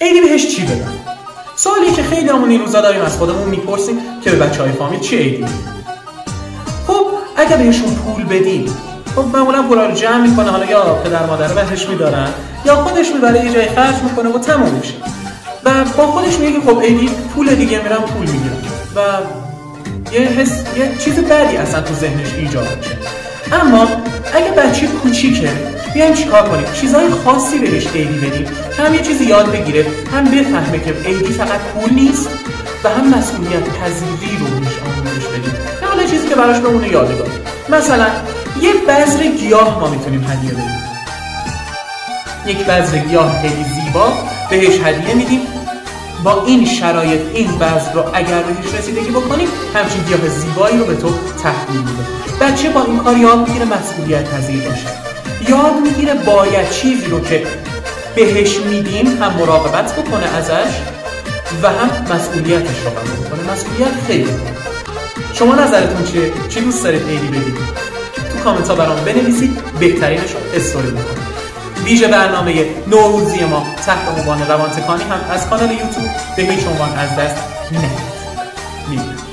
عیدی بهش چی بدن؟ سوالی که خیلی همون این روزا داریم از خودمون میپرسیم که به بچهای فامیل چی عیدی بدیم. خب اگه بهشون پول بدیم، خب معمولا پولا رو جمع میکنه، حالا یا پدر مادر بهش میدارن یا خودش میبره یه جای خرج میکنه و تموم میشه. و با خودش میگه خب عیدی پول دیگه میرم پول میگیرم و یه چیز بدی اصلا تو ذهنش ایجاد میشه. اما اگه بچه کوچیکه بیایم چیکار کنیم؟ چیزای خاصی بهش عیدی بدیم که هم یه چیزی یاد بگیره، هم بفهمه که عیدی فقط پول نیست و هم مسئولیت پذیری رو بهش آموزش بدیم. حالا چیزی که براش بمونه یادگار. مثلا یه بذر گیاه ما میتونیم هدیه بدیم. یک بذر گیاه خیلی زیبا بهش هدیه میدیم. با این شرایط این بذر رو اگر بهش رسیدگی بکنیم همچین گیاه زیبایی رو به تو تحویل میده. بچه با این کار یاد میگیره مسئولیت پذیر باشه. یاد میگیره باید چیزی رو که بهش میدیم هم مراقبت بکنه ازش و هم مسئولیتش رو قبول بکنه. مسئولیت خیلی شما نظرتون چیه؟ چی دوست دارید عیدی بدید؟ تو کامنت ها برام بنویسید، بهترینش رو استوری بکنید. ویژه برنامه نوروزی ما تحت عنوان روانتکانی هم از کانال یوتیوب به هیچ عنوان از دست ندید.